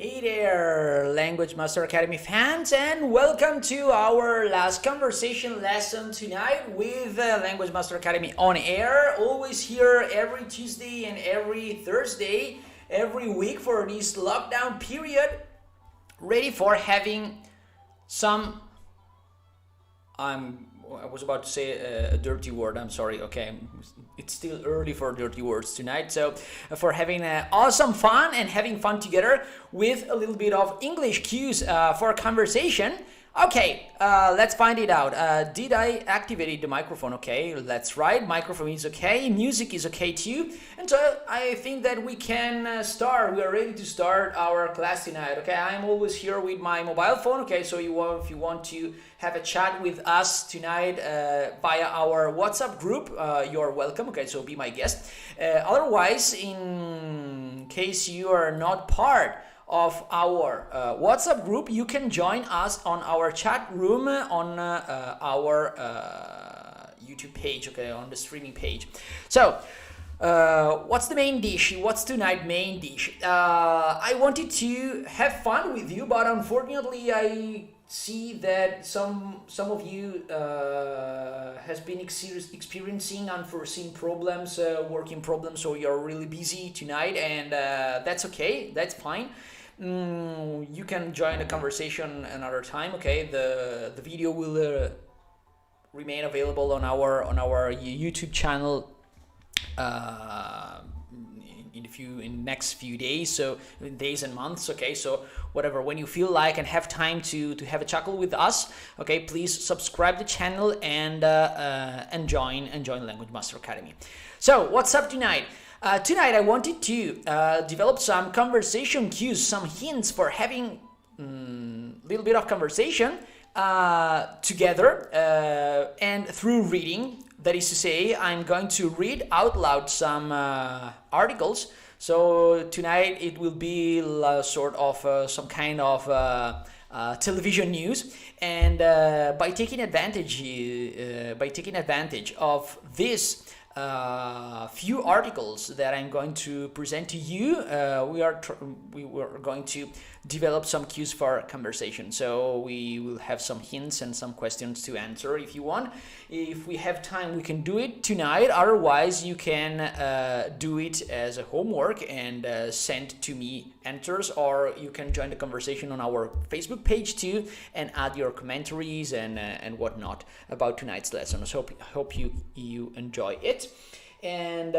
Hey there, Language Master Academy fans, and welcome to our last conversation lesson tonight with Language Master Academy on air. Always here every Tuesday and every Thursday, every week for this lockdown period. Ready for having some. I was about to say a dirty word. I'm sorry. Okay, it's still early for dirty words tonight. So for having awesome fun and having fun together with a little bit of English cues for conversation. Okay, let's find it out. Did I activate the microphone? Okay, that's right. Microphone is okay. Music is okay too. And so I think that we can start. We are ready to start our class tonight. Okay, I'm always here with my mobile phone. Okay, so if you want to have a chat with us tonight via our WhatsApp group, you're welcome. Okay, so be my guest. Otherwise, in case you are not part of our WhatsApp group, you can join us on our chat room on our YouTube page, okay, on the streaming page. So, what's the main dish? What's tonight's main dish? I wanted to have fun with you, but unfortunately, I see that some of you has been experiencing unforeseen problems, working problems, so you're really busy tonight, and that's okay. That's fine. You can join the conversation another time. Okay, the video will remain available on our YouTube channel in next few days, so days and months. Okay, so whatever, when you feel like and have time to have a chuckle with us, okay, please subscribe the channel and join Language Master Academy. So what's up tonight? Tonight I wanted to develop some conversation cues, some hints for having a little bit of conversation together and through reading. That is to say, I'm going to read out loud some articles. So tonight it will be sort of some kind of television news, and by taking advantage of this few articles that I'm going to present to you, we were going to develop some cues for conversation. So we will have some hints and some questions to answer if you want. If we have time, we can do it tonight. Otherwise, you can do it as a homework and send to me answers, or you can join the conversation on our Facebook page too and add your commentaries and whatnot about tonight's lesson. So hope you enjoy it. And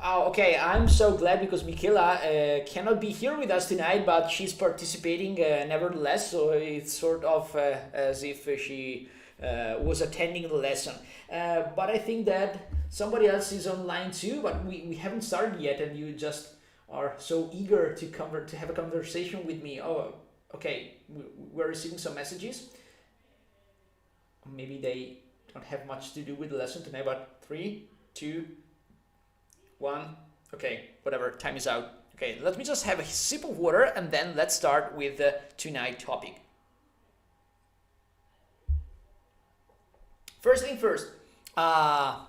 okay, I'm so glad because Michaela cannot be here with us tonight, but she's participating nevertheless, so it's sort of as if she was attending the lesson. But I think that somebody else is online too, but we haven't started yet, and you just are so eager to have a conversation with me. Oh, okay, we're receiving some messages. Maybe they don't have much to do with the lesson tonight, but 3, 2, 1. Okay, whatever, time is out. Okay, let me just have a sip of water and then let's start with the tonight topic. First thing first, I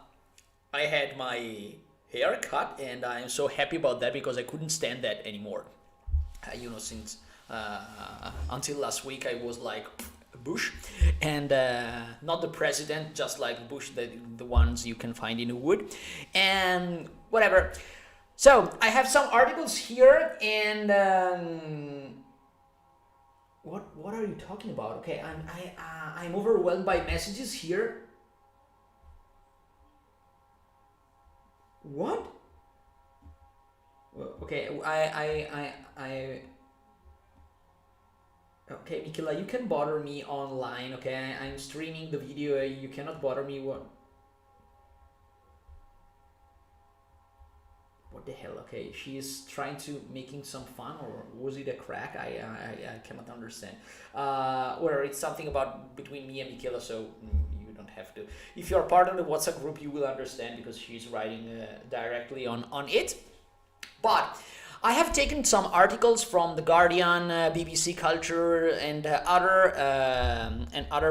had my hair cut and I'm so happy about that because I couldn't stand that anymore. Since until last week I was like bush, and not the president, just like bush, the ones you can find in the wood, and whatever. So I have some articles here, and what are you talking about? Okay, I'm overwhelmed by messages here. What? Well, okay, Okay, Michaela, you can bother me online, okay? I'm streaming the video, you cannot bother me. What the hell? Okay, she is trying to making some fun, or was it a crack? I cannot understand. Or it's something about between me and Michaela, so you don't have to. If you're part of the WhatsApp group, you will understand because she's writing directly on it. But I have taken some articles from The Guardian, BBC Culture, and other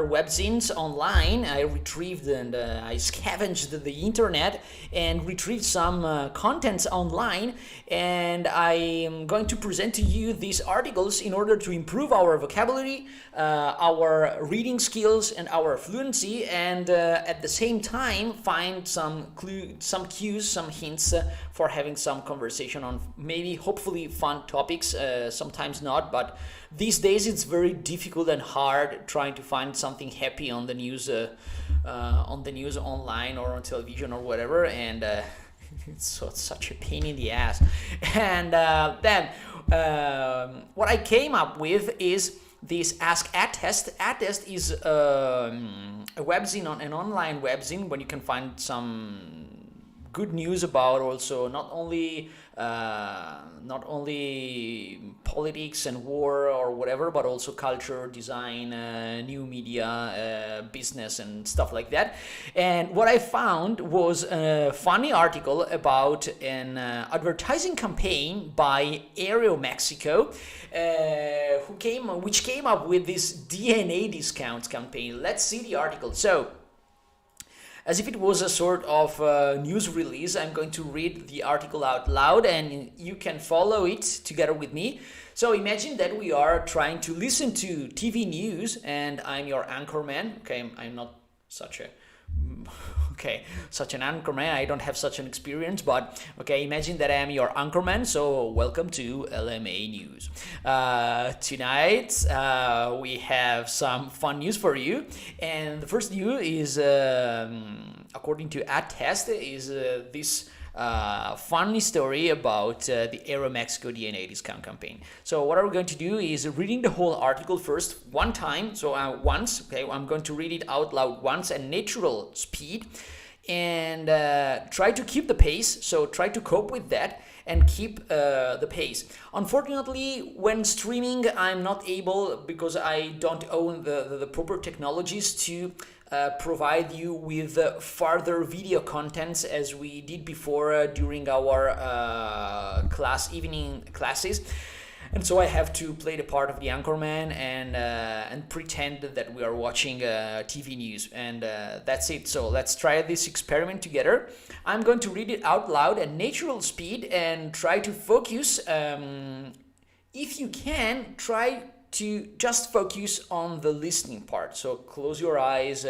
webzines online. I retrieved and I scavenged the internet and retrieved some contents online, and I am going to present to you these articles in order to improve our vocabulary, our reading skills, and our fluency, and at the same time find some cues, some hints for having some conversation on maybe hopefully fun topics, sometimes not, but these days it's very difficult and hard trying to find something happy on the news online or on television or whatever, and it's such a pain in the ass. And then what I came up with is this Ask Attest. Attest is a webzine, an online webzine, when you can find some good news about also not only politics and war or whatever, but also culture, design, new media, business, and stuff like that. And what I found was a funny article about an advertising campaign by Aeromexico, which came up with this DNA discounts campaign. Let's see the article. So, as if it was a sort of news release, I'm going to read the article out loud and you can follow it together with me. So imagine that we are trying to listen to TV news and I'm your anchorman. Okay, I'm not such an anchorman. I don't have such an experience, but okay, imagine that I am your anchorman. So welcome to LMA News. Tonight we have some fun news for you, and the first news is, according to Attest, is this funny story about the Aeromexico DNA discount campaign. So what we're going to do is reading the whole article first one time. So once, okay, I'm going to read it out loud once at natural speed, and try to keep the pace. So try to cope with that and keep the pace. Unfortunately, when streaming, I'm not able, because I don't own the proper technologies to provide you with further video contents as we did before during our evening classes. And so I have to play the part of the anchorman and pretend that we are watching TV news, and that's it. So let's try this experiment together. I'm going to read it out loud at natural speed and try to focus. If you can, try to just focus on the listening part. So close your eyes,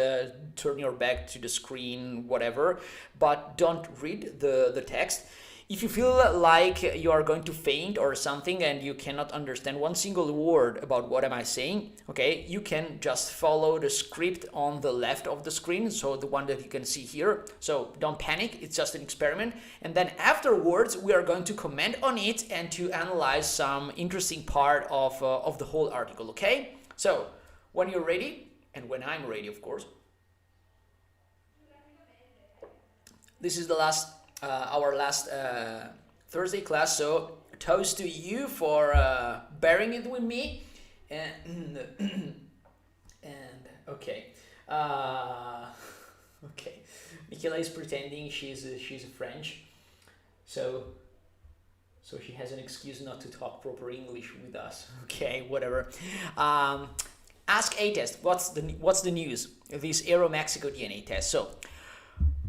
turn your back to the screen, whatever, but don't read the text. If you feel like you are going to faint or something and you cannot understand one single word about what am I saying, okay, you can just follow the script on the left of the screen, so the one that you can see here. So don't panic, it's just an experiment. And then afterwards, we are going to comment on it and to analyze some interesting part of the whole article, okay? So when you're ready, and when I'm ready, of course. This is the our last Thursday class, so toast to you for bearing it with me, and okay, okay, Michaela is pretending she's French, so she has an excuse not to talk proper English with us. Okay, whatever. Ask Attest. What's the news? This Aeromexico DNA test. So.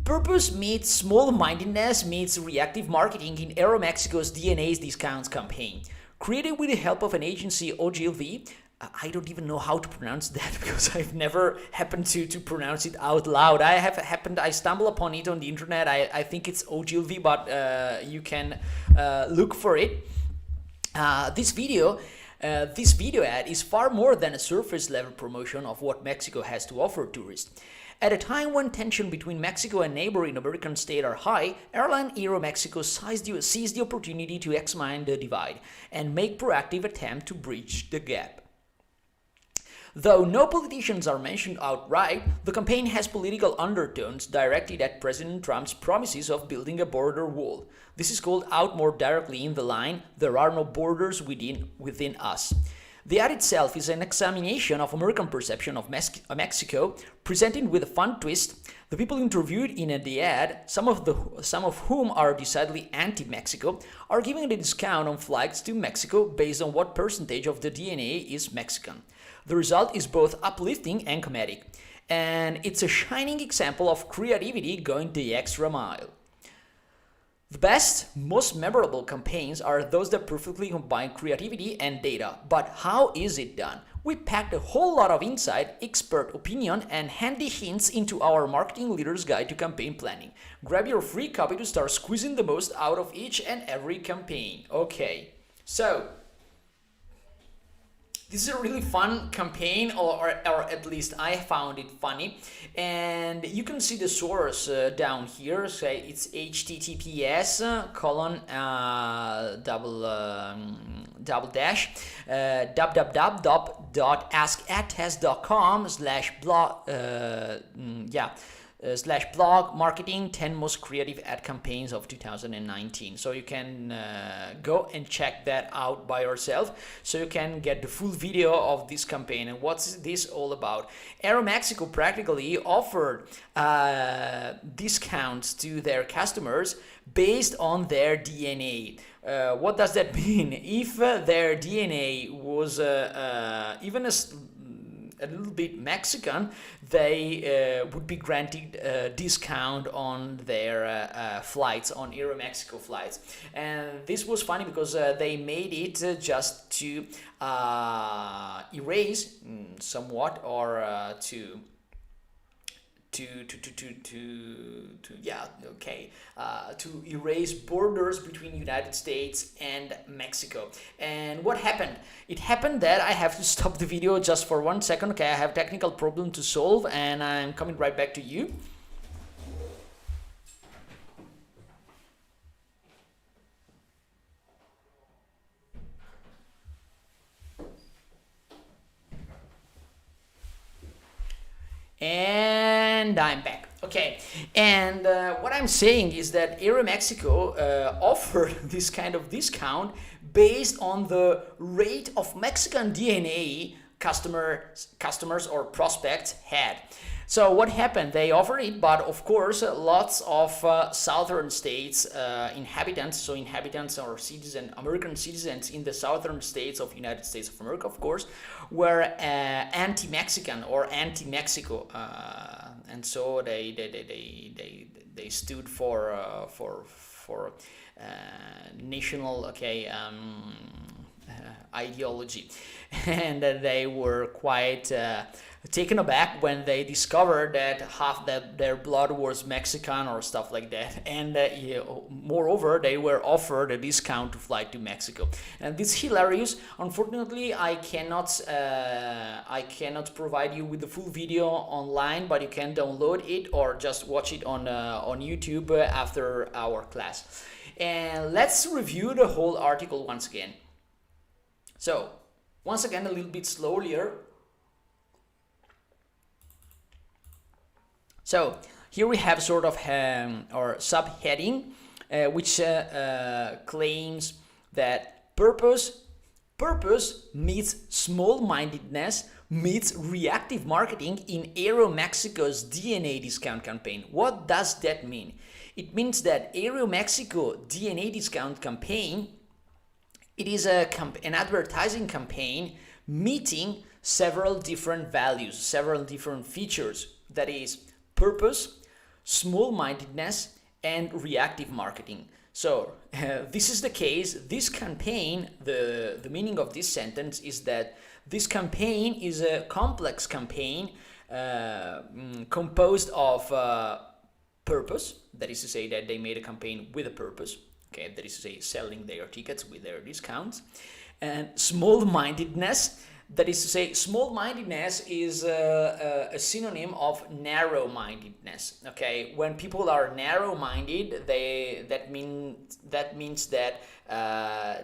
Purpose meets small-mindedness meets reactive marketing in Aeromexico's DNA's discounts campaign. Created with the help of an agency, Ogilvy. I don't even know how to pronounce that because I've never happened to pronounce it out loud. I stumbled upon it on the internet. I think it's Ogilvy, but you can look for it. This video ad is far more than a surface-level promotion of what Mexico has to offer tourists. At a time when tension between Mexico and neighboring American states are high, airline Aeromexico seized the opportunity to expand the divide and make proactive attempt to bridge the gap. Though no politicians are mentioned outright, the campaign has political undertones directed at President Trump's promises of building a border wall. This is called out more directly in the line, "There are no borders within us." The ad itself is an examination of American perception of Mexico, presented with a fun twist. The people interviewed in the ad, some of whom are decidedly anti-Mexico, are giving a discount on flights to Mexico based on what percentage of the DNA is Mexican. The result is both uplifting and comedic, and it's a shining example of creativity going the extra mile. The best, most memorable campaigns are those that perfectly combine creativity and data. But how is it done? We packed a whole lot of insight, expert opinion, and handy hints into our Marketing Leader's Guide to Campaign Planning. Grab your free copy to start squeezing the most out of each and every campaign. Okay, so this is a really fun campaign, or at least I found it funny. And you can see the source down here. Say it's https colon double dash www.askattest.com/blog marketing 10 most creative ad campaigns of 2019. So you can go and check that out by yourself, so you can get the full video of this campaign. And what's this all about? Aeromexico practically offered discounts to their customers based on their DNA. What does that mean? If their DNA was even a little bit Mexican, they would be granted a discount on their flights, on Aeromexico flights. And this was funny because they made it just to erase somewhat, or to erase borders between United States and Mexico. And what happened? It happened that I have to stop the video just for 1 second. Okay, I have a technical problem to solve, and I'm coming right back to you. And I'm back. Okay, and what I'm saying is that Aeromexico offered this kind of discount based on the rate of Mexican DNA customers or prospects had. So what happened? They offered it, but of course, lots of southern states inhabitants or American citizens in the southern states of United States of America, of course, were anti-Mexican or anti-Mexico, and so they stood for national ideology, and they were quite taken aback when they discovered that half their blood was Mexican or stuff like that. And moreover, they were offered a discount to fly to Mexico. And this is hilarious. Unfortunately, I cannot provide you with the full video online, but you can download it or just watch it on YouTube after our class. And let's review the whole article once again. So, once again, a little bit slower. So, here we have sort of our subheading, which claims that purpose meets small-mindedness meets reactive marketing in Aeromexico's DNA discount campaign. What does that mean? It means that Aeromexico DNA discount campaign, it is an advertising campaign meeting several different values, several different features. That is purpose, small-mindedness, and reactive marketing. So this is the case. This campaign, the meaning of this sentence is that this campaign is a complex campaign composed of purpose, that is to say that they made a campaign with a purpose, okay, that is to say selling their tickets with their discounts, and small-mindedness, that is to say small-mindedness is a synonym of narrow-mindedness, okay? When people are narrow-minded, that means that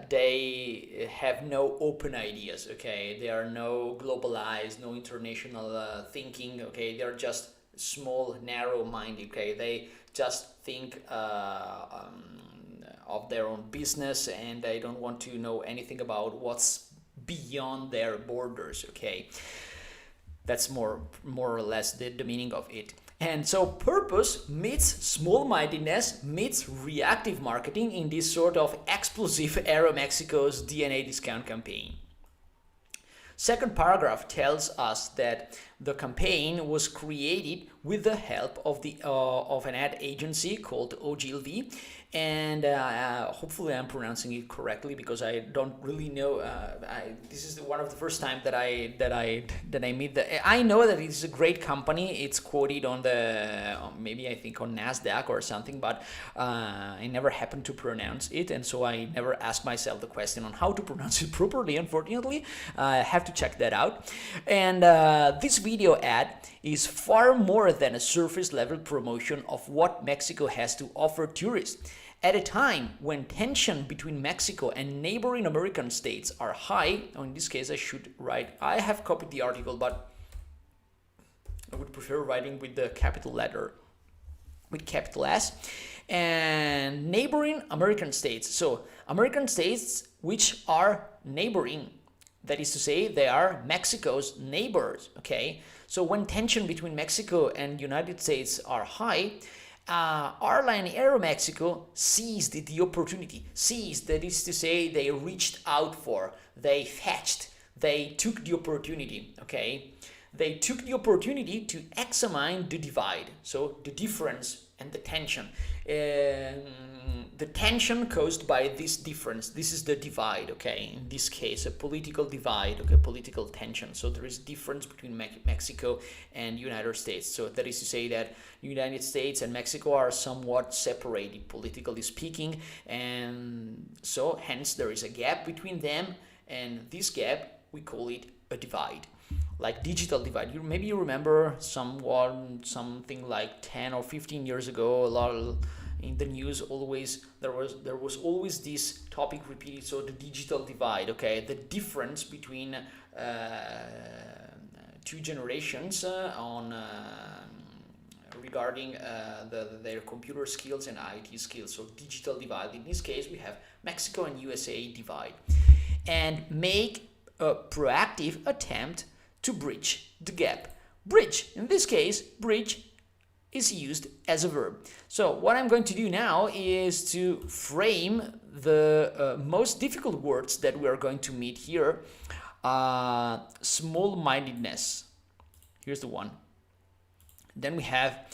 they have no open ideas, okay? They are no globalized, no international thinking, okay? They're just small, narrow-minded, okay? They just think of their own business, and they don't want to know anything about what's beyond their borders, okay? That's more or less the meaning of it. And so purpose meets small-mindedness, meets reactive marketing in this sort of explosive Aeromexico's DNA discount campaign. Second paragraph tells us that the campaign was created with the help of an ad agency called Ogilvy, and hopefully I'm pronouncing it correctly because I don't really know. This is one of the first time that I meet the. I know that it's a great company. It's quoted on the maybe I think on Nasdaq or something, but I never happened to pronounce it, and so I never asked myself the question on how to pronounce it properly. Unfortunately, I have to check that out. And this video ad is far more than a surface level promotion of what Mexico has to offer tourists. At a time when tension between Mexico and neighboring American states are high, in this case I should write, I have copied the article, but I would prefer writing with the capital letter, with capital S, and neighboring American states. So American states which are neighboring, that is to say, they are Mexico's neighbors, okay? So when tension between Mexico and United States are high, airline Aeromexico seized the opportunity. Seized, that is to say, they reached out for, they fetched, they took the opportunity, okay? They took the opportunity to examine the divide, so the difference and the tension. The tension caused by this difference, this is the divide, okay? In this case, a political divide, okay, political tension. So there is difference between Mexico and United States. So that is to say that United States and Mexico are somewhat separated, politically speaking, and so hence there is a gap between them, and this gap, we call it a divide. Like digital divide. Maybe you remember something like 10 or 15 years ago, a lot of, in the news always there was always this topic repeated. So the digital divide, okay, the difference between two generations regarding their computer skills and IT skills. So digital divide. In this case, we have Mexico and USA divide, and make a proactive attempt to bridge the gap. Bridge, in this case, bridge is used as a verb. So what I'm going to do now is to frame the most difficult words that we are going to meet here. Small-mindedness. Here's the one. Then we have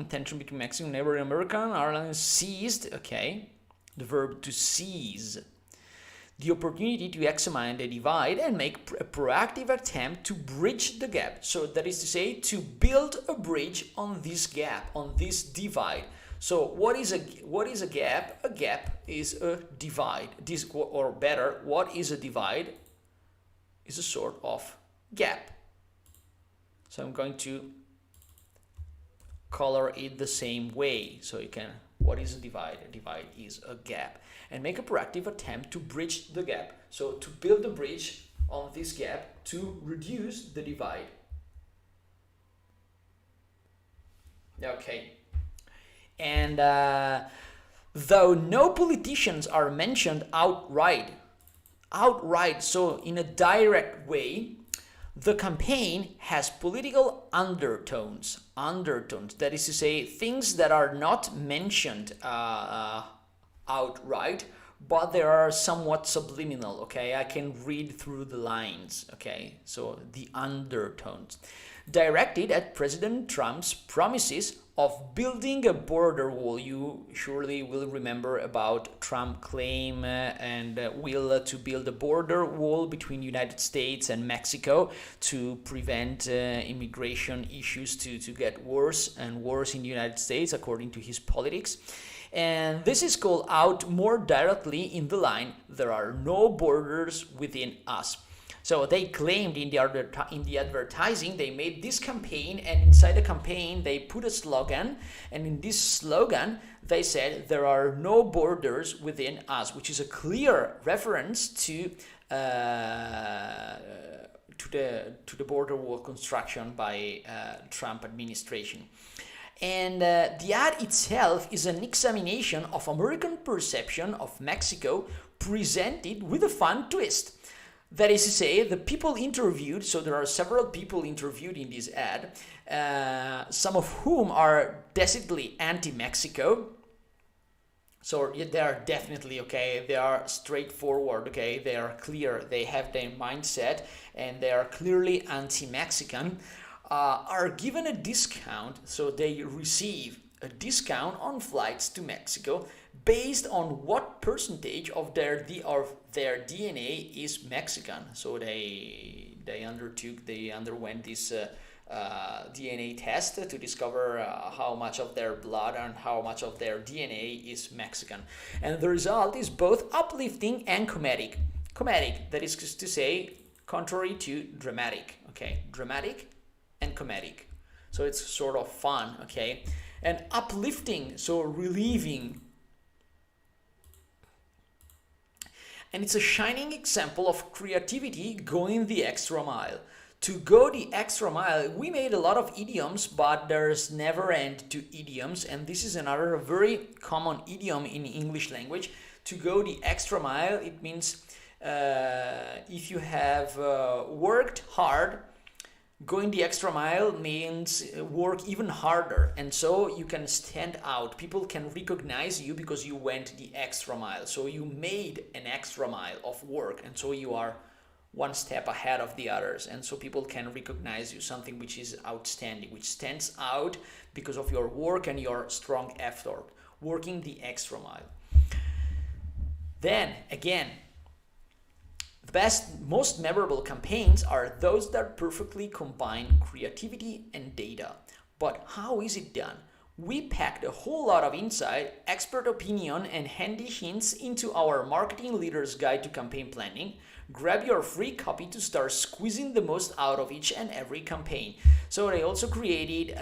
tension between Mexico and neighboring American. Ireland seized, okay, the verb to seize. The opportunity to examine the divide and make a proactive attempt to bridge the gap. So that is to say, to build a bridge on this gap, on this divide. So what is a gap? A gap is a divide. This, or better, what is a divide? Is a sort of gap. So I'm going to color it the same way. So you can, what is a divide? A divide is a gap. And make a proactive attempt to bridge the gap. So to build a bridge on this gap to reduce the divide. Okay. And though no politicians are mentioned outright, so in a direct way, the campaign has political undertones. That is to say, things that are not mentioned outright, but they are somewhat subliminal, okay? I can read through the lines, okay? So the undertones. Directed at President Trump's promises of building a border wall. You surely will remember about Trump claim and will to build a border wall between United States and Mexico to prevent immigration issues to get worse and worse in the United States according to his politics. And this is called out more directly in the line, there are no borders within us. So they claimed in the advertising, they made this campaign, and inside the campaign they put a slogan, and in this slogan they said there are no borders within us, which is a clear reference to the border wall construction by Trump administration. And the ad itself is an examination of American perception of Mexico presented with a fun twist. That is to say, the people interviewed, so there are several people interviewed in this ad, some of whom are decidedly anti-Mexico. So they are definitely, okay, they are straightforward, okay, they are clear, they have their mindset, and they are clearly anti-Mexican, are given a discount, so they receive a discount on flights to Mexico based on what percentage of their DNA is Mexican. So they underwent this DNA test to discover how much of their blood and how much of their DNA is Mexican. And the result is both uplifting and comedic. Comedic, that is to say, contrary to dramatic. Okay, dramatic and comedic. So it's sort of fun, okay? And uplifting, so relieving. And it's a shining example of creativity going the extra mile. To go the extra mile, we made a lot of idioms, but there's never end to idioms, and this is another very common idiom in English language. To go the extra mile, it means if you have worked hard, going the extra mile means work even harder, and so you can stand out. People can recognize you because you went the extra mile. So you made an extra mile of work, and so you are one step ahead of the others, and so people can recognize you, something which is outstanding, which stands out because of your work and your strong effort, working the extra mile. Then again, the best, most memorable campaigns are those that perfectly combine creativity and data. But how is it done? We packed a whole lot of insight, expert opinion, and handy hints into our Marketing Leader's Guide to Campaign Planning. Grab your free copy to start squeezing the most out of each and every campaign. So they also created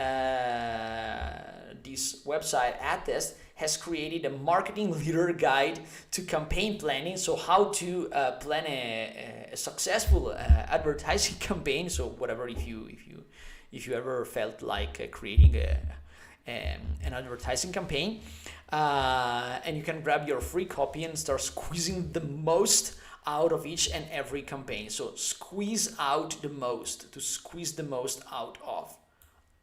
this website, AdTest, has created a Marketing Leader Guide to Campaign Planning. So how to plan a successful advertising campaign. So whatever, if you ever felt like creating an advertising campaign, and you can grab your free copy and start squeezing the most out of each and every campaign. So squeeze out the most, to squeeze the most out of.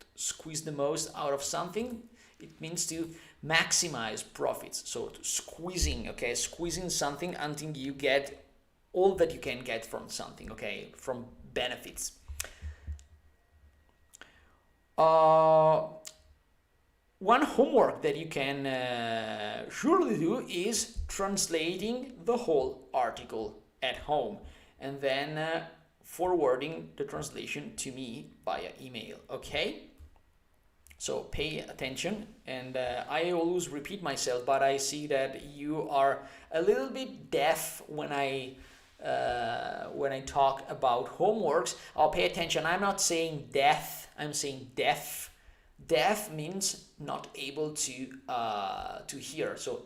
To squeeze the most out of something, it means to maximize profits. So squeezing, okay, squeezing something until you get all that you can get from something, okay, from benefits. One homework that you can surely do is translating the whole article at home and then forwarding the translation to me via email, okay? So pay attention, and I always repeat myself, but I see that you are a little bit deaf when I talk about homeworks. I'll pay attention. I'm not saying deaf, I'm saying deaf. Deaf means not able to hear, so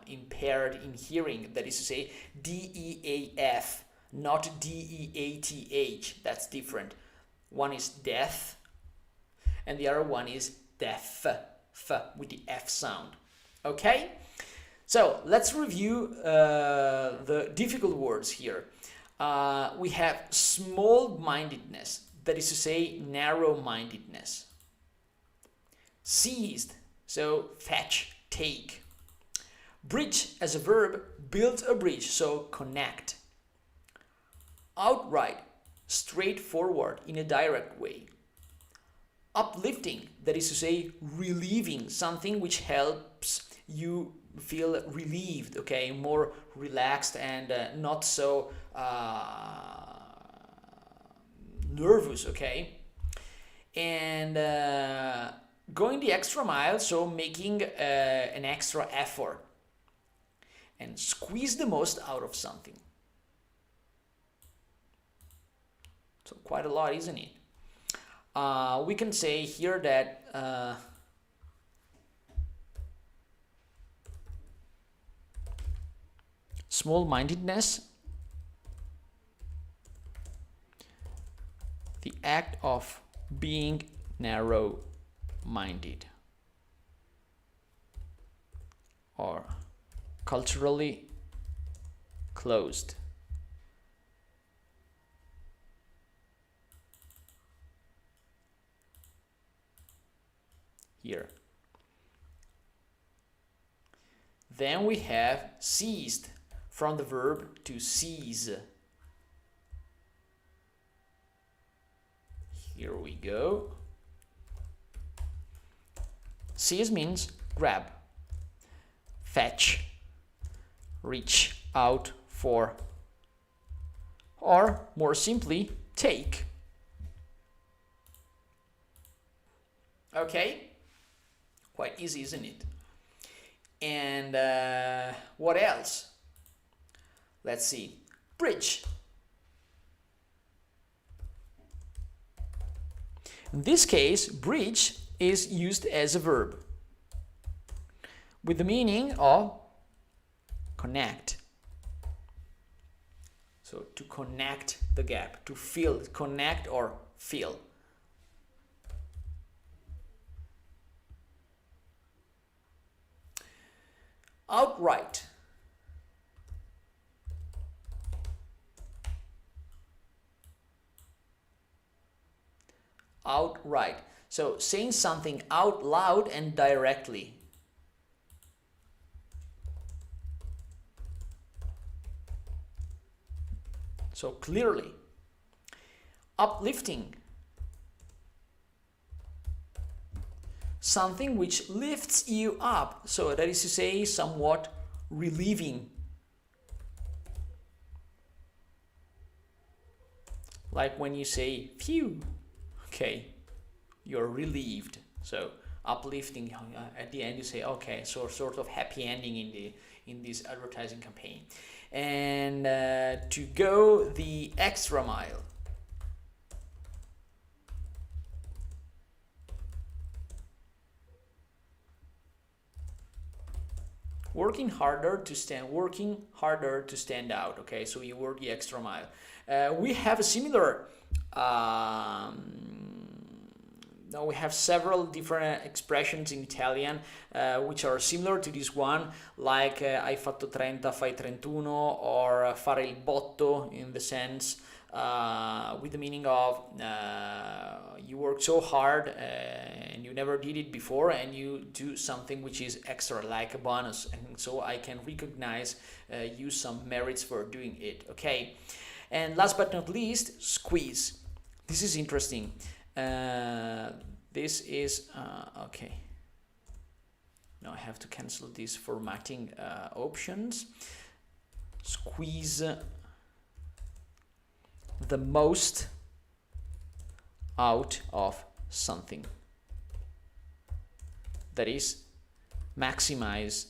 impaired in hearing. That is to say, DEAF, not DEATH. That's different. One is deaf, and the other one is deaf, with the F sound. Okay? So let's review the difficult words here. We have small-mindedness, that is to say, narrow-mindedness. Seized, so fetch, take. Bridge as a verb, build a bridge, so connect. Outright, straightforward, in a direct way. Uplifting, that is to say, relieving, something which helps you feel relieved, okay, more relaxed and not so nervous, okay. And going the extra mile, so making an extra effort, and squeeze the most out of something. So quite a lot, isn't it? We can say here that small-mindedness, the act of being narrow-minded. or culturally closed. Here. Then we have ceased, from the verb to cease. Here we go. Seize means grab, fetch, reach out for, or more simply, take. Okay, quite easy, isn't it? And what else? Let's see. Bridge. In this case, bridge is used as a verb with the meaning of connect. So to connect the gap, to fill, connect or fill. Outright. Outright. So saying something out loud and directly. So clearly. Uplifting. Something which lifts you up. So that is to say, somewhat relieving. Like when you say, phew. Okay, you're relieved. So uplifting, at the end you say, okay, so sort of happy ending in this advertising campaign. And to go the extra mile. Working harder to stand out. Okay, so you work the extra mile. We have a similar now we have several different expressions in Italian which are similar to this one, like hai fatto 30, fai 31, or fare il botto, in the sense with the meaning of you work so hard and you never did it before, and you do something which is extra, like a bonus, and so I can recognize you some merits for doing it. Okay, and last but not least, squeeze. This is interesting. This is okay. Now I have to cancel these formatting options. Squeeze the most out of something. That is, maximize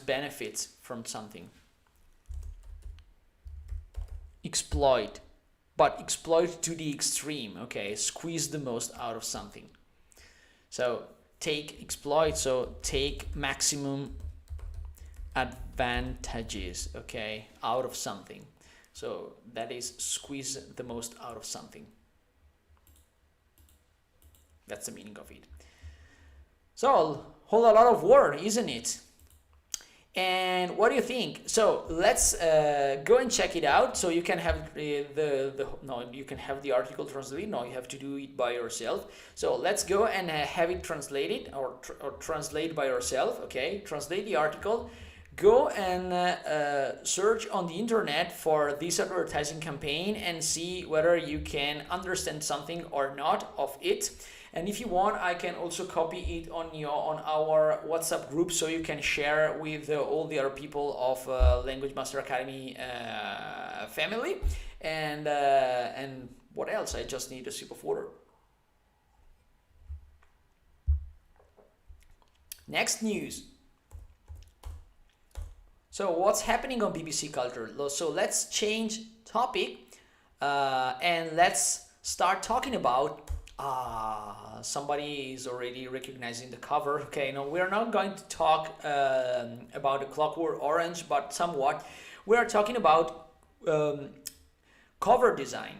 benefits from something. Exploit, but exploit to the extreme. Okay, squeeze the most out of something. So exploit, so take maximum advantages, okay, out of something. So that is squeeze the most out of something. That's the meaning of it. So a whole lot of word, isn't it? And what do you think? So let's go and check it out. So you can have you can have the article translated. No, you have to do it by yourself. So let's go and have it translated, or translate by yourself. Okay, translate the article. Go and search on the internet for this advertising campaign and see whether you can understand something or not of it. And if you want, I can also copy it on our WhatsApp group, so you can share with all the other people of Language Master Academy family. And what else? I just need a sip of water. Next news. So what's happening on BBC Culture? So let's change topic and let's start talking about somebody is already recognizing the cover. Okay, no, we're not going to talk about the Clockwork Orange, but somewhat we are talking about um, cover design.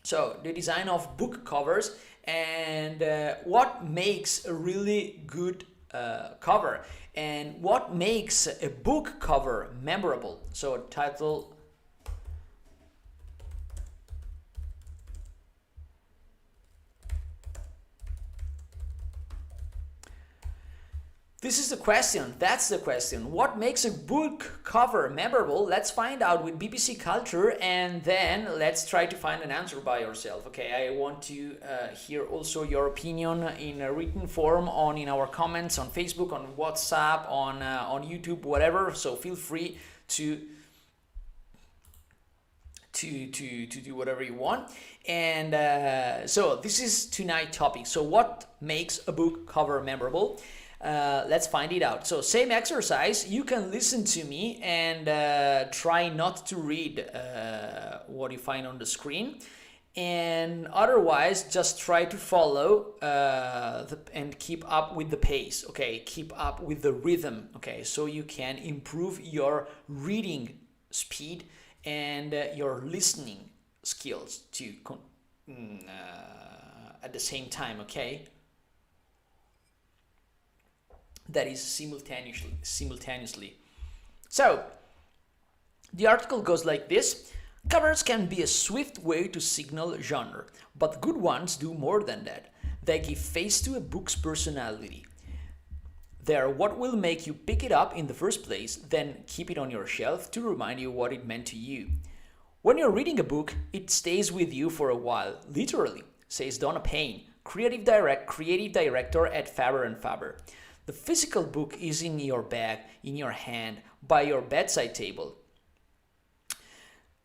So the design of book covers and what makes a really good cover and what makes a book cover memorable. So title. This is the question. That's the question. What makes a book cover memorable? Let's find out with BBC Culture, and then let's try to find an answer by yourself. Okay, I want to hear also your opinion in a written form in our comments on Facebook, on WhatsApp, on YouTube, whatever. So feel free to do whatever you want. And so this is tonight's topic. So what makes a book cover memorable? Let's find it out. So same exercise, you can listen to me and try not to read what you find on the screen, and otherwise just try to follow and keep up with the pace, okay, keep up with the rhythm, okay, so you can improve your reading speed and your listening skills too at the same time, okay. That is simultaneously. So the article goes like this: covers can be a swift way to signal genre, but good ones do more than that. They give face to a book's personality. They are what will make you pick it up in the first place, then keep it on your shelf to remind you what it meant to you. When you're reading a book, it stays with you for a while, literally, says Donna Payne, creative director at Faber and Faber. The physical book is in your bag, in your hand, by your bedside table.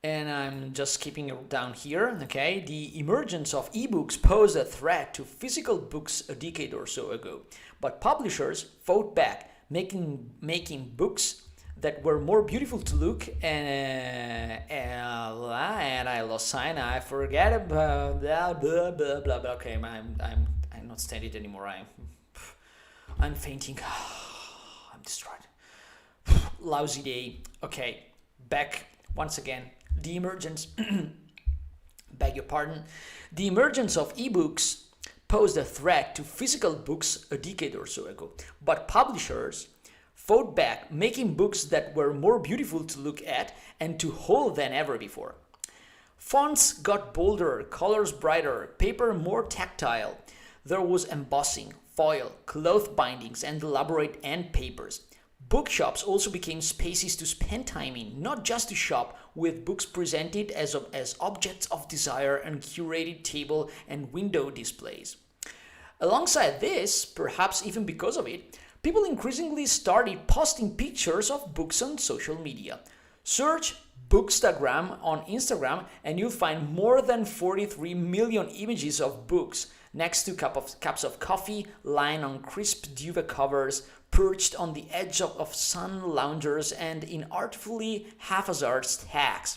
And I'm just skipping down here, okay? The emergence of ebooks posed a threat to physical books a decade or so ago. But publishers fought back, making books that were more beautiful to look and I lost sign. I forget about blah blah blah blah blah. Okay, I'm not standing it anymore. I'm fainting. I'm destroyed. Lousy day. Okay, back once again. The emergence. Beg your pardon. The emergence of ebooks posed a threat to physical books a decade or so ago, but publishers fought back, making books that were more beautiful to look at and to hold than ever before. Fonts got bolder, colors brighter, paper more tactile. There was embossing, foil, cloth bindings, and elaborate end papers. Bookshops also became spaces to spend time in, not just to shop, with books presented as objects of desire and curated table and window displays. Alongside this, perhaps even because of it, people increasingly started posting pictures of books on social media. Search Bookstagram on Instagram and you'll find more than 43 million images of books next to cups of coffee lying on crisp duvet covers, perched on the edge of sun loungers, and in artfully haphazard stacks.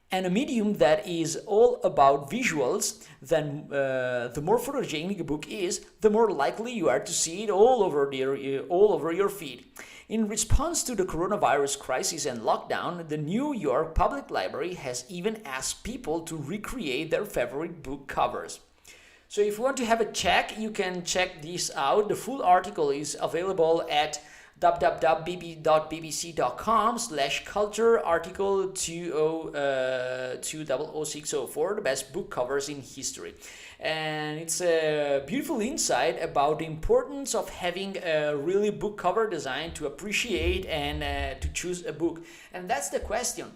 And a medium that is all about visuals, then the more photogenic a book is, the more likely you are to see it all over your feed. In response to the coronavirus crisis and lockdown, the New York Public Library has even asked people to recreate their favorite book covers. So if you want to have a check, you can check this out. The full article is available at www.bbc.com/culture article 2000604, the best book covers in history. And it's a beautiful insight about the importance of having a really book cover design to appreciate and to choose a book. And that's the question.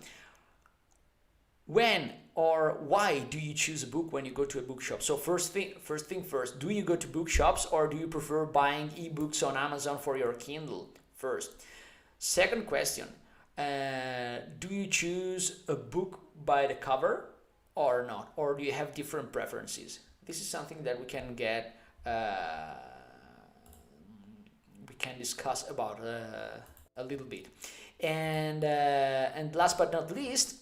When or why do you choose a book when you go to a bookshop? So first thing first, do you go to bookshops or do you prefer buying ebooks on Amazon for your Kindle first? Second question, do you choose a book by the cover or not? Or do you have different preferences? This is something that we can discuss about a little bit. And last but not least,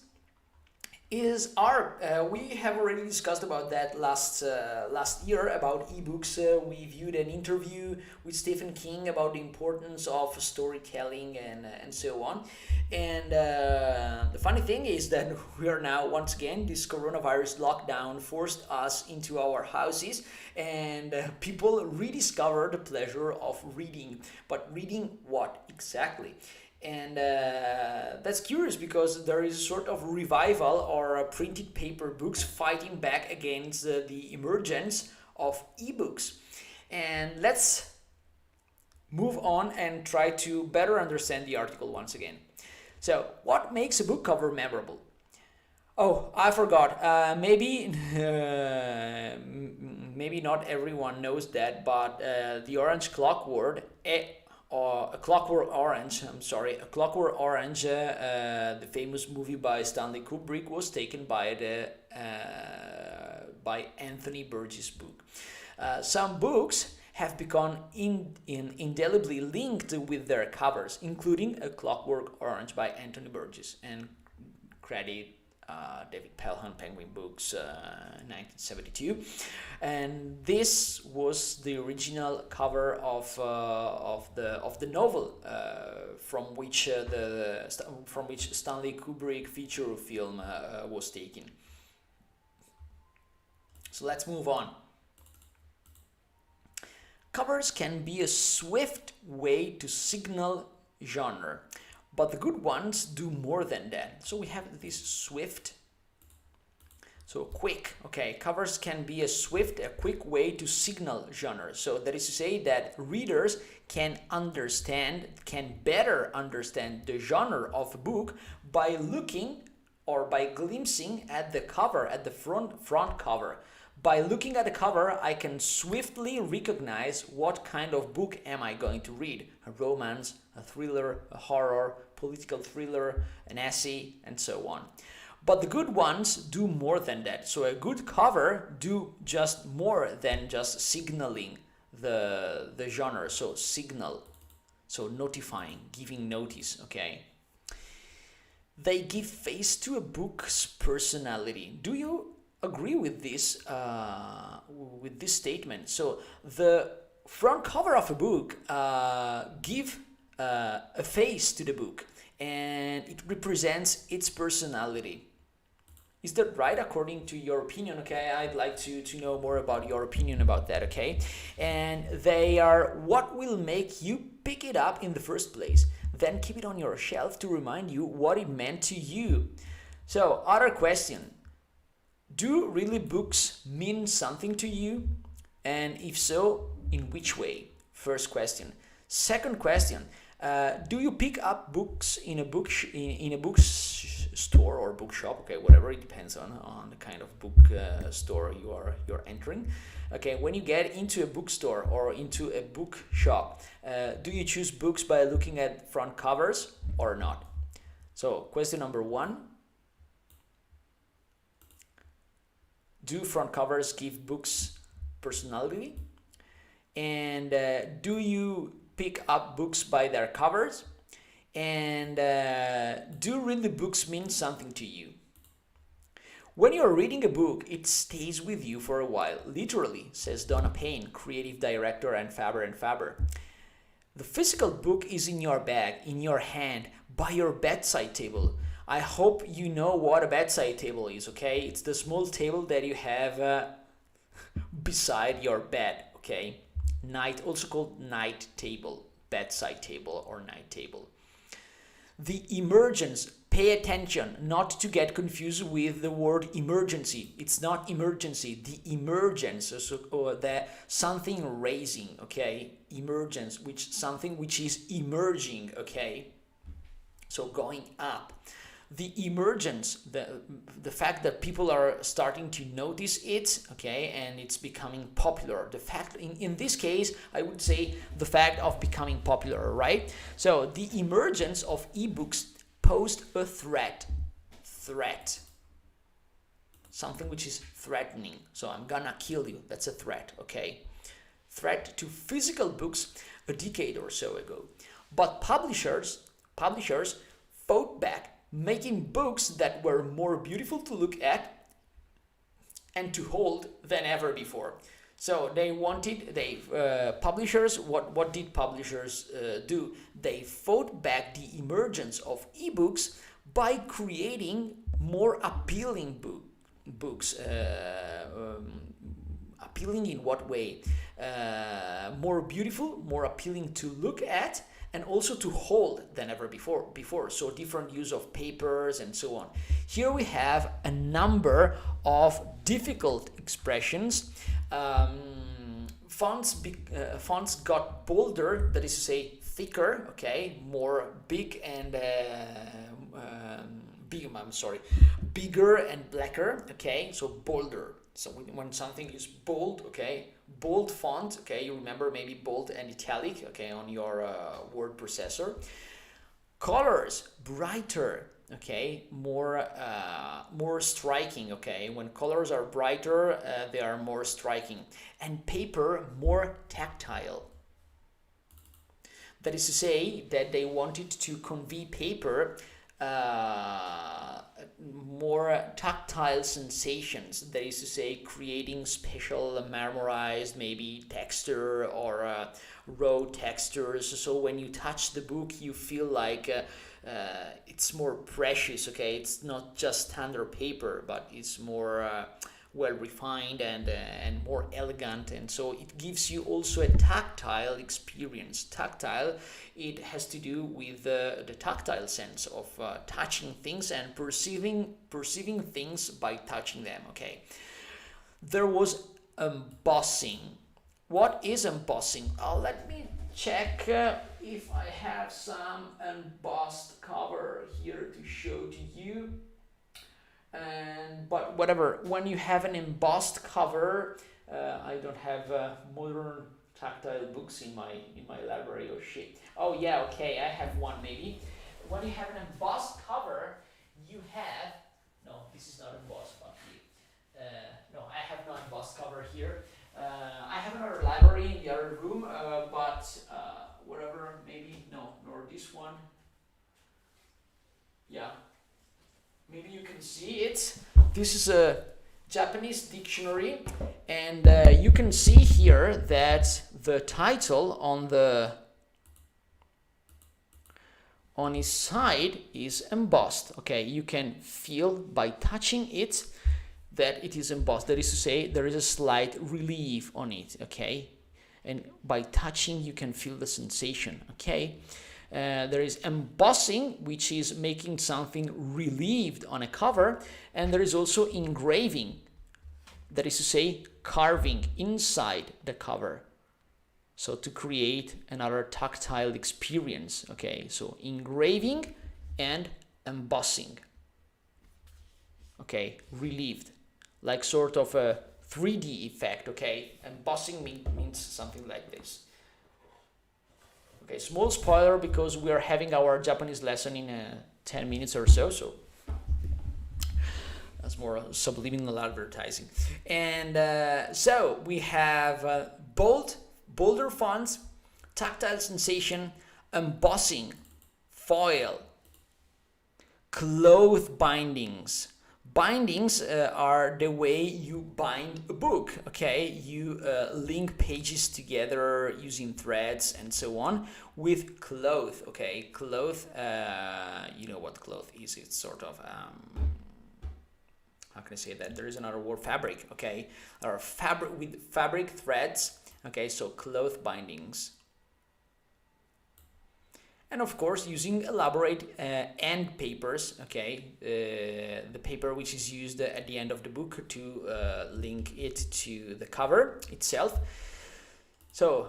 is art. We have already discussed about that last year about ebooks. We viewed an interview with Stephen King about the importance of storytelling and so on. And the funny thing is that we are now once again, this coronavirus lockdown forced us into our houses, and people rediscover the pleasure of reading. But reading what exactly? And that's curious because there is a sort of revival or printed paper books fighting back against the emergence of ebooks. And let's move on and try to better understand the article once again. So, what makes a book cover memorable? Oh, I forgot. Maybe not everyone knows that, but the orange clockwork, a Clockwork Orange, A Clockwork Orange, the famous movie by Stanley Kubrick, was taken by Anthony Burgess' book. Some books have become indelibly linked with their covers, including A Clockwork Orange by Anthony Burgess, and credit David Pelham, Penguin Books, 1972, and this was the original cover of the novel from which Stanley Kubrick feature film was taken. So let's move on. Covers can be a swift way to signal genre, but the good ones do more than that. So we have this swift, so quick. Okay, covers can be a quick way to signal genre. So that is to say that readers can better understand the genre of a book by looking or by glimpsing at the cover, at the front cover. By looking at the cover, I can swiftly recognize what kind of book am I going to read. A romance, a thriller, a horror, political thriller, an essay, and so on. But the good ones do more than that. So a good cover do just more than just signaling the genre. So signal, so notifying, giving notice, okay? They give face to a book's personality. Do you agree with this statement? So the front cover of a book give a face to the book, and it represents its personality. Is that right, according to your opinion? Okay, I'd like to know more about your opinion about that, okay? And they are what will make you pick it up in the first place, then keep it on your shelf to remind you what it meant to you. So, other question. Do really books mean something to you? And if so, in which way? First question. Second question. Do you pick up books in a bookstore or bookshop? Okay, whatever, it depends on the kind of book store you're entering. Okay, when you get into a bookstore or into a bookshop, do you choose books by looking at front covers or not? So, question number one. Do front covers give books personality? And do you pick up books by their covers? And do really books mean something to you? When you're reading a book, it stays with you for a while, literally, says Donna Payne, creative director at Faber & Faber. The physical book is in your bag, in your hand, by your bedside table. I hope you know what a bedside table is, okay? It's the small table that you have beside your bed, okay? Also called night table, bedside table or night table. The emergence, pay attention not to get confused with the word emergency. It's not emergency, the emergence, or the something raising, okay? Emergence, something which is emerging, okay? So going up. The emergence, the fact that people are starting to notice it, okay, and it's becoming popular. The fact, in this case, I would say the fact of becoming popular, right? So the emergence of ebooks posed a threat. Something which is threatening. So I'm gonna kill you. That's a threat, okay? Threat to physical books a decade or so ago. But publishers fought back making books that were more beautiful to look at and to hold than ever before. So publishers, what did publishers do? They fought back the emergence of ebooks by creating more appealing books. Appealing in what way? More beautiful, more appealing to look at, and also to hold than ever before. So different use of papers and so on. Here we have a number of difficult expressions. Fonts got bolder, that is to say thicker, okay, more big and bigger and blacker, okay, so bolder. So when something is bold, okay, bold font, okay, you remember maybe bold and italic, okay, on your word processor. Colors, brighter, okay, more striking, okay. When colors are brighter, they are more striking. And paper, more tactile. That is to say that they wanted to convey paper more tactile sensations, that is to say creating special marmorized maybe texture or raw textures, so when you touch the book you feel like it's more precious, okay, it's not just standard paper but it's more well refined and more elegant, and so it gives you also a tactile experience. Tactile, it has to do with the tactile sense of touching things and perceiving things by touching them, okay. There was embossing. What is embossing? Let me check if I have some embossed cover here to show to you. But whatever, when you have an embossed cover, I don't have modern tactile books in my library. Oh shit. Oh yeah, okay, I have one maybe. When you have an embossed cover, you have, no, this is not embossed, but no, I have no embossed cover here. I have another library in the other room, but whatever, maybe, no, nor this one. Yeah. Maybe you can see it. This is a Japanese dictionary, and you can see here that the title on its side is embossed. Okay, you can feel by touching it that it is embossed. That is to say, there is a slight relief on it. Okay, and by touching you can feel the sensation. Okay. There is embossing, which is making something relieved on a cover, and there is also engraving, that is to say carving inside the cover, so to create another tactile experience. Okay, so engraving and embossing, okay, relieved, like sort of a 3D effect. Okay, embossing means something like this. Okay, small spoiler because we are having our Japanese lesson in 10 minutes or so, so that's more subliminal advertising. And so we have bolder fonts, tactile sensation, embossing, foil, cloth bindings. Bindings are the way you bind a book, okay? You link pages together using threads and so on with cloth, okay? Cloth, you know what cloth is. It's sort of, how can I say that? There is another word, fabric, okay? Or fabric with fabric threads, okay? So cloth bindings. And of course, using elaborate end papers, okay, the paper which is used at the end of the book to link it to the cover itself. So,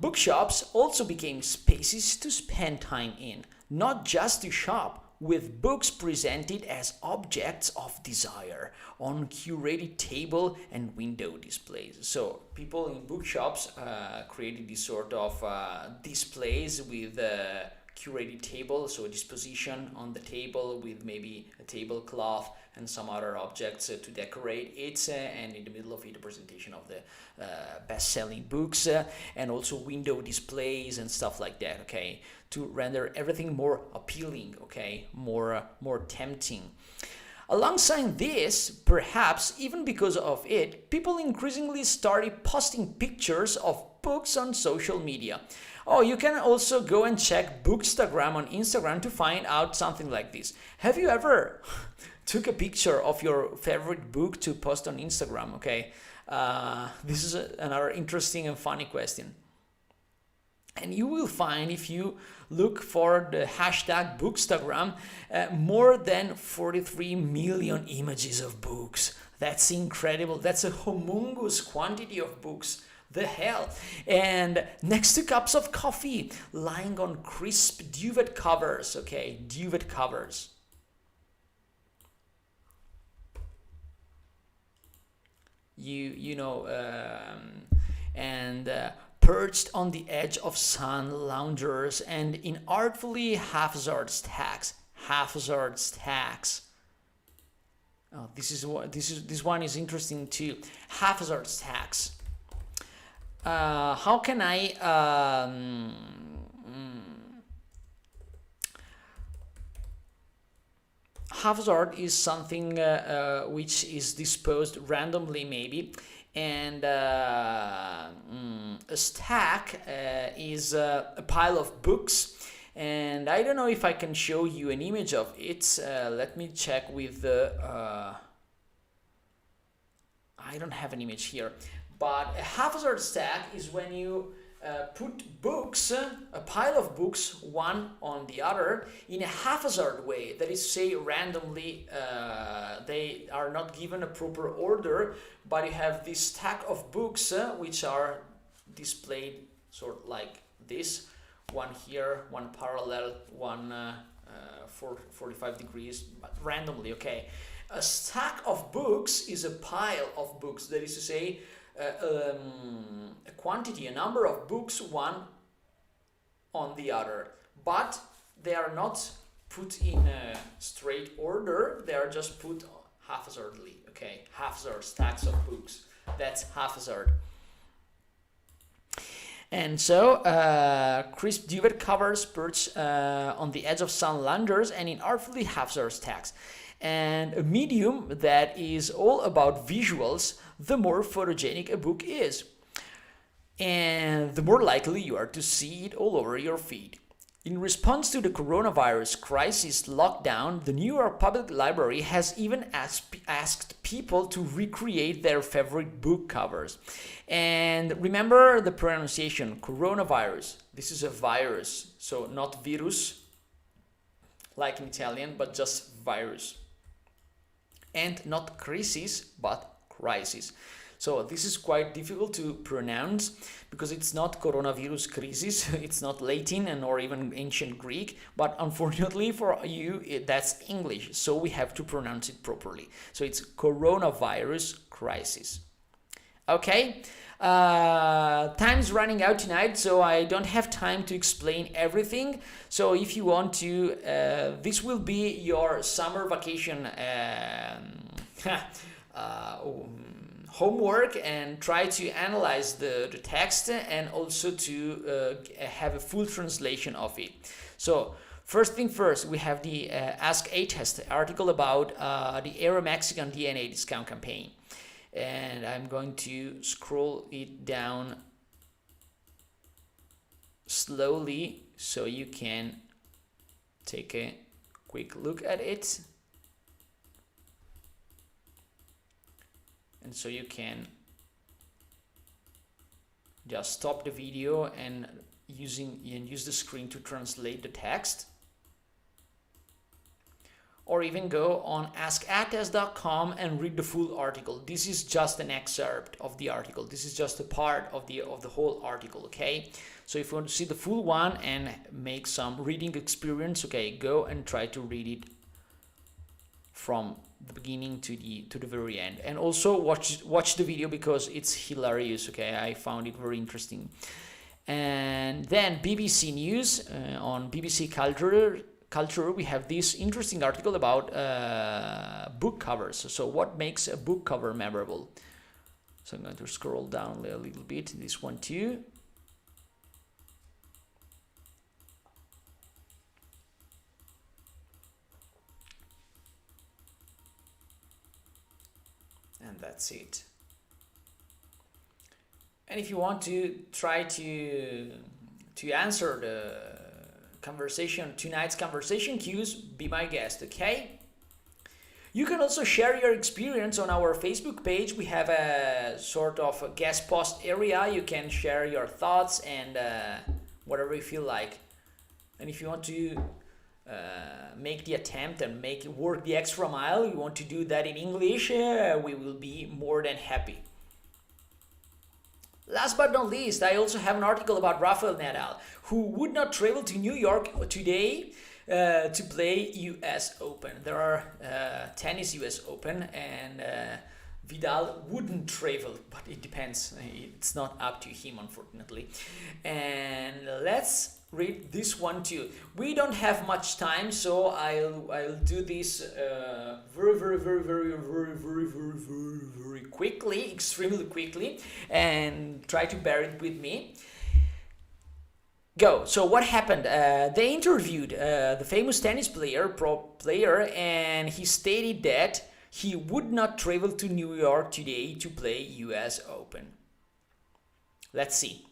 bookshops also became spaces to spend time in, not just to shop, with books presented as objects of desire on curated table and window displays. So people in bookshops created this sort of displays with curated table, so a disposition on the table with maybe a tablecloth and some other objects to decorate it, and in the middle of it a presentation of the best-selling books, and also window displays and stuff like that, okay, to render everything more appealing, okay, more tempting. Alongside this, perhaps even because of it, people increasingly started posting pictures of books on social media. Oh, you can also go and check Bookstagram on Instagram to find out something like this. Have you ever took a picture of your favorite book to post on Instagram? Okay, this is another interesting and funny question. And you will find, if you look for the hashtag Bookstagram, more than 43 million images of books. That's incredible. That's a humongous quantity of books. The hell. And next to cups of coffee, lying on crisp duvet covers. Okay, duvet covers. Perched on the edge of sun loungers and in artfully haphazard stacks. Oh, this one is interesting too. Haphazard stacks. How can I haphazard is something which is disposed randomly, maybe. And a stack is a pile of books, and I don't know if I can show you an image of it. Let me check with the I don't have an image here, but a haphazard stack is when you put books, a pile of books, one on the other, in a haphazard way. That is, say, randomly, they are not given a proper order, but you have this stack of books which are displayed sort of like this. One here, one parallel, one 45 degrees, but randomly, okay. A stack of books is a pile of books. That is to say, a quantity, a number of books, one on the other, but they are not put in a straight order. They are just put haphazardly. Okay, haphazard stacks of books. That's haphazard. And so, crisp duvet covers perch on the edge of sun loungers and in artfully haphazard stacks. And a medium that is all about visuals, the more photogenic a book is. And the more likely you are to see it all over your feed. In response to the coronavirus crisis lockdown, the New York Public Library has even asked people to recreate their favorite book covers. And remember the pronunciation, coronavirus. This is a virus, so not virus, like in Italian, but just virus. And not crisis, but crisis. So this is quite difficult to pronounce because it's not coronavirus crisis, it's not Latin and or even ancient Greek, but unfortunately for you, that's English, so we have to pronounce it properly. So it's coronavirus crisis. Okay, time's running out tonight, so I don't have time to explain everything. So if you want to, this will be your summer vacation homework, and try to analyze the text and also to have a full translation of it. So first thing first, we have the Ask A Test article about the Aero-Mexican DNA discount campaign. And I'm going to scroll it down slowly so you can take a quick look at it. And so you can just stop the video and use the screen to translate the text. Or even go on askatest.com and read the full article. This is just an excerpt of the article. This is just a part of the whole article, okay? So if you want to see the full one and make some reading experience, okay, go and try to read it from the beginning to the very end. And also watch the video because it's hilarious, okay? I found it very interesting. And then BBC News, on BBC Culture, we have this interesting article about book covers. So what makes a book cover memorable? So I'm going to scroll down a little bit, this one too. And that's it. And if you want to try to answer the conversation, tonight's conversation cues, be my guest, okay? You can also share your experience on our Facebook page. We have a sort of a guest post area. You can share your thoughts and whatever you feel like. And if you want to make the attempt and work the extra mile, you want to do that in English, we will be more than happy. Last but not least, I also have an article about Rafael Nadal, who would not travel to New York today to play US Open. There are tennis US Open, and Vidal wouldn't travel, but it depends. It's not up to him, unfortunately. And let's read this one too. We don't have much time, so I'll do this very quickly, extremely quickly, and try to bear it with me. Go. So what happened? They interviewed the famous tennis player, pro player, and he stated that he would not travel to New York today to play US Open. Let's see.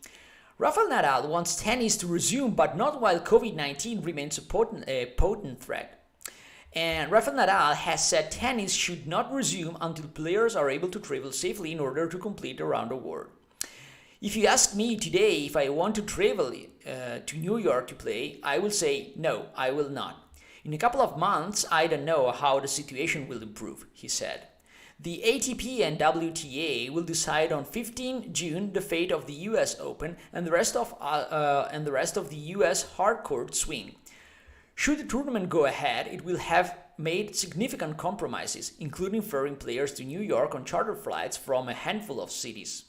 Rafael Nadal wants tennis to resume, but not while COVID-19 remains a potent threat. And Rafael Nadal has said tennis should not resume until players are able to travel safely in order to compete around the world. If you ask me today if I want to travel to New York to play, I will say no, I will not. In a couple of months, I don't know how the situation will improve, he said. The ATP and WTA will decide on 15 June the fate of the US Open and the rest of the US hardcourt swing. Should the tournament go ahead, it will have made significant compromises, including ferrying players to New York on charter flights from a handful of cities.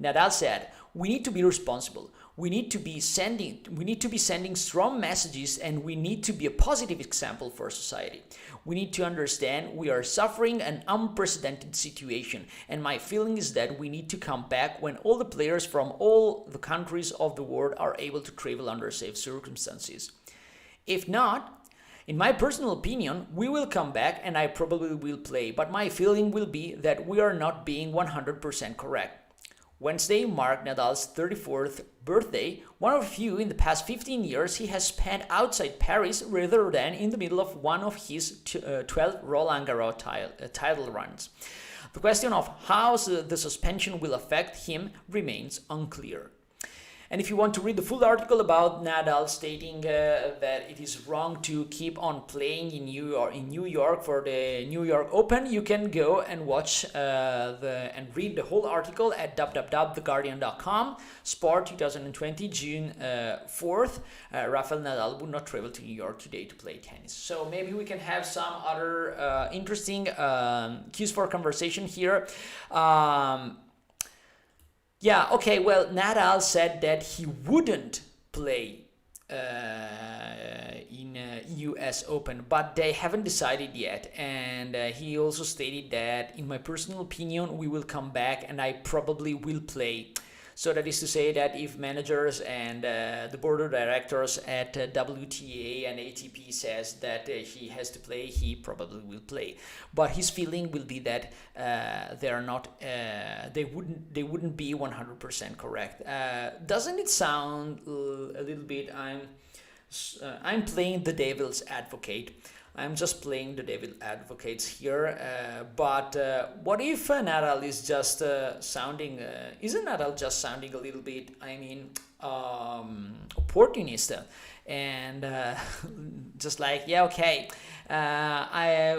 Nadal said, "We need to be responsible. We need to be sending strong messages, and we need to be a positive example for society. We need to understand we are suffering an unprecedented situation, and my feeling is that we need to come back when all the players from all the countries of the world are able to travel under safe circumstances. If not, in my personal opinion, we will come back and I probably will play, but my feeling will be that we are not being 100% correct." Wednesday marked Nadal's 34th birthday, one of a few in the past 15 years he has spent outside Paris rather than in the middle of one of his 12 Roland Garros title runs. The question of how the suspension will affect him remains unclear. And if you want to read the full article about Nadal stating that it is wrong to keep on playing in New York for the New York Open, you can go and watch and read the whole article at www.theguardian.com. Sport 2020, June 4th. Rafael Nadal would not travel to New York today to play tennis. So maybe we can have some other interesting cues for conversation here. Yeah, okay, well, Nadal said that he wouldn't play in US Open, but they haven't decided yet. And he also stated that, in my personal opinion, we will come back and I probably will play. So that is to say that if managers and the board of directors at WTA and ATP says that he has to play, he probably will play. But his feeling will be that they wouldn't be 100% correct. Doesn't it sound a little bit? I'm playing the devil's advocate. I'm just playing the devil advocates here, but what if Nadal is just sounding, isn't Nadal just sounding a little bit, opportunist, and just like, yeah, okay,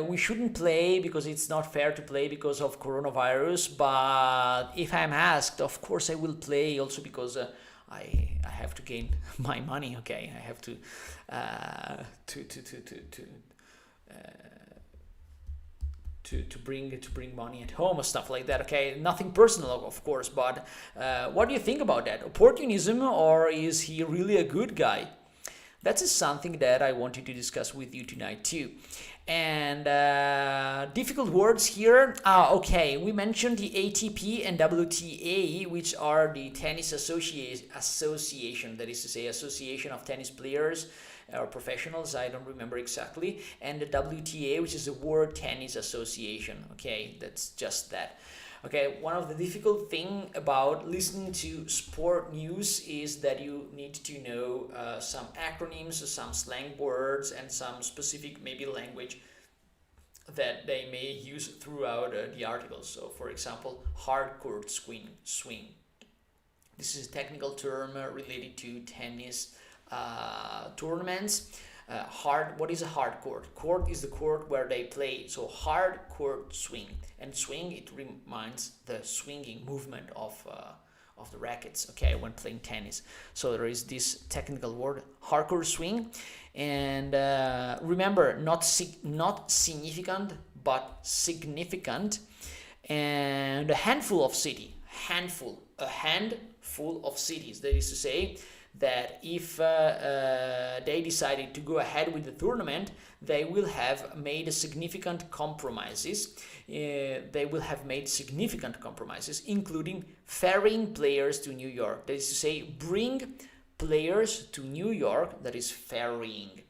we shouldn't play because it's not fair to play because of coronavirus, but if I'm asked, of course I will play also because I have to gain my money, okay, I have to to bring money at home or stuff like that. Okay, nothing personal, of course, but what do you think about that? Opportunism, or is he really a good guy? That is something that I wanted to discuss with you tonight too. And difficult words here. Okay, we mentioned the ATP and WTA, which are the tennis association, that is to say, Association of Tennis Players or Professionals, I don't remember exactly, and the WTA, which is the World Tennis Association. Okay, that's just that. Okay, one of the difficult thing about listening to sport news is that you need to know some acronyms, some slang words, and some specific maybe language that they may use throughout the articles. So, for example, hard court swing. This is a technical term related to tennis tournaments. What is a hard court? Court is the court where they play. So hard court swing, and swing, it reminds the swinging movement of the rackets. Okay, when playing tennis. So there is this technical word, hard court swing, and remember, not significant but significant, and a handful of cities. A handful of cities. That is to say, that if they decided to go ahead with the tournament, they will have made significant compromises. Including ferrying players to New York. That is to say, bring players to New York. That is ferrying.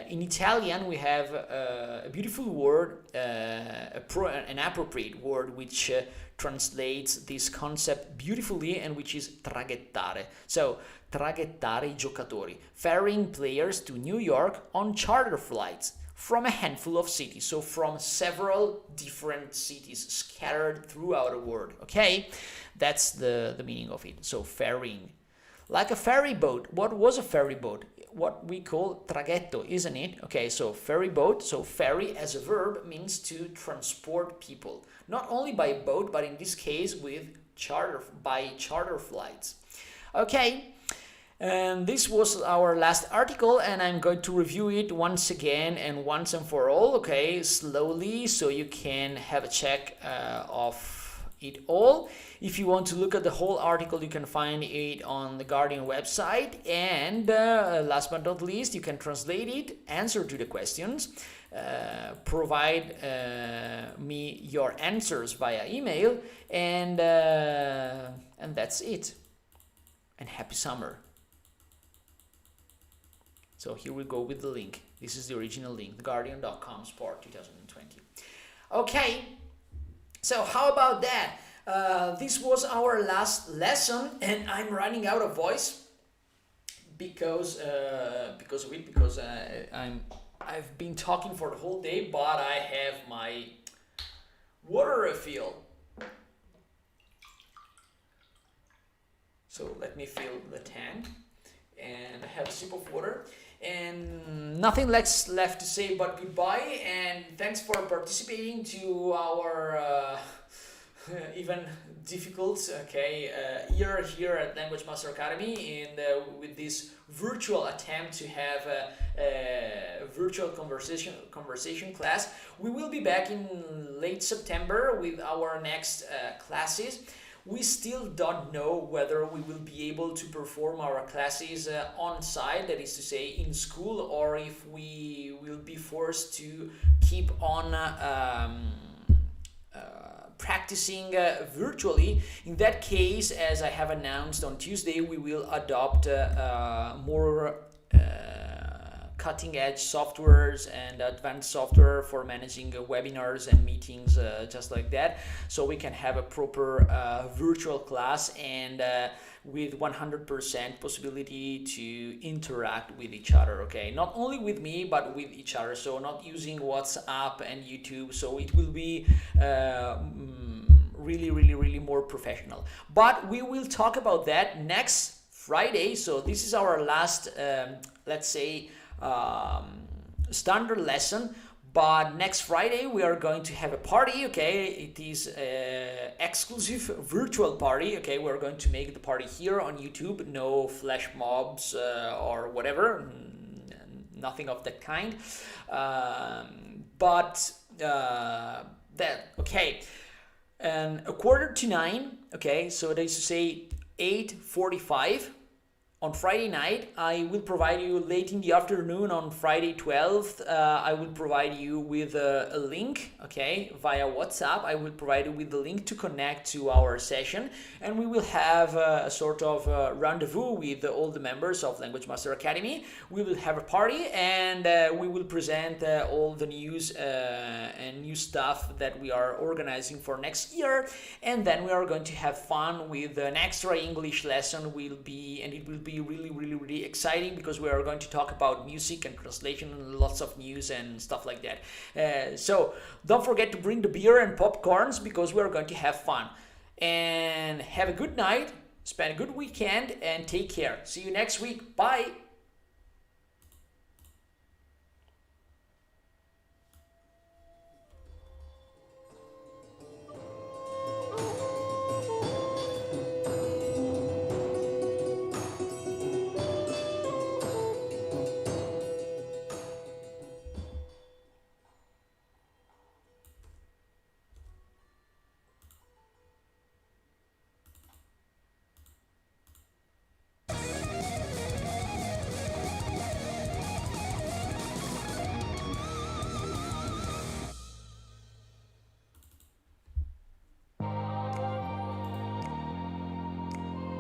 In Italian, we have a beautiful word, an appropriate word, which translates this concept beautifully, and which is traghettare. So, traghettare I giocatori, ferrying players to New York on charter flights from a handful of cities, so from several different cities scattered throughout the world. Okay, that's the meaning of it. So, ferrying. Like a ferry boat. What was a ferry boat? What we call traghetto, isn't it? Okay, so ferry boat. So ferry as a verb means to transport people, not only by boat, but in this case with charter flights. Okay, and this was our last article, and I'm going to review it once again and once and for all. Okay, slowly, so you can have a check of it all. If you want to look at the whole article, you can find it on the Guardian website, and last but not least, you can translate it, answer to the questions, provide me your answers via email, and that's it. And happy summer. So here we go with the link. This is the original link, theguardian.com Sport 2020. Okay. So how about that? This was our last lesson, and I'm running out of voice because I've been talking for the whole day, but I have my water refill. So let me fill the tank, and I have a sip of water. And nothing left to say but goodbye, and thanks for participating to our even difficult year here at Language Master Academy, and with this virtual attempt to have a virtual conversation class. We will be back in late September with our next classes. We still don't know whether we will be able to perform our classes on site, that is to say in school, or if we will be forced to keep on practicing virtually. In that case, as I have announced on Tuesday, we will adopt more cutting-edge softwares and advanced software for managing webinars and meetings, just like that, so we can have a proper virtual class, and with 100% possibility to interact with each other. Okay, not only with me but with each other, so not using WhatsApp and YouTube, so it will be really more professional. But we will talk about that next Friday. So this is our last let's say standard lesson, but next Friday we are going to have a party. Okay, it is an exclusive virtual party. Okay, we're going to make the party here on YouTube, no flash mobs or whatever, nothing of that kind. But that okay. And 8:45, okay, so that is to say 8:45 on Friday night. I will provide you late in the afternoon on Friday 12th. I will provide you with a link, okay, via WhatsApp. I will provide you with the link to connect to our session, and we will have a sort of rendezvous with all the members of Language Master Academy. We will have a party, and we will present all the news and new stuff that we are organizing for next year, and then we are going to have fun with an extra English lesson. It will be really exciting, because we are going to talk about music and translation and lots of news and stuff like that. So don't forget to bring the beer and popcorns, because we are going to have fun. And have a good night, spend a good weekend, and take care. See you next week. Bye.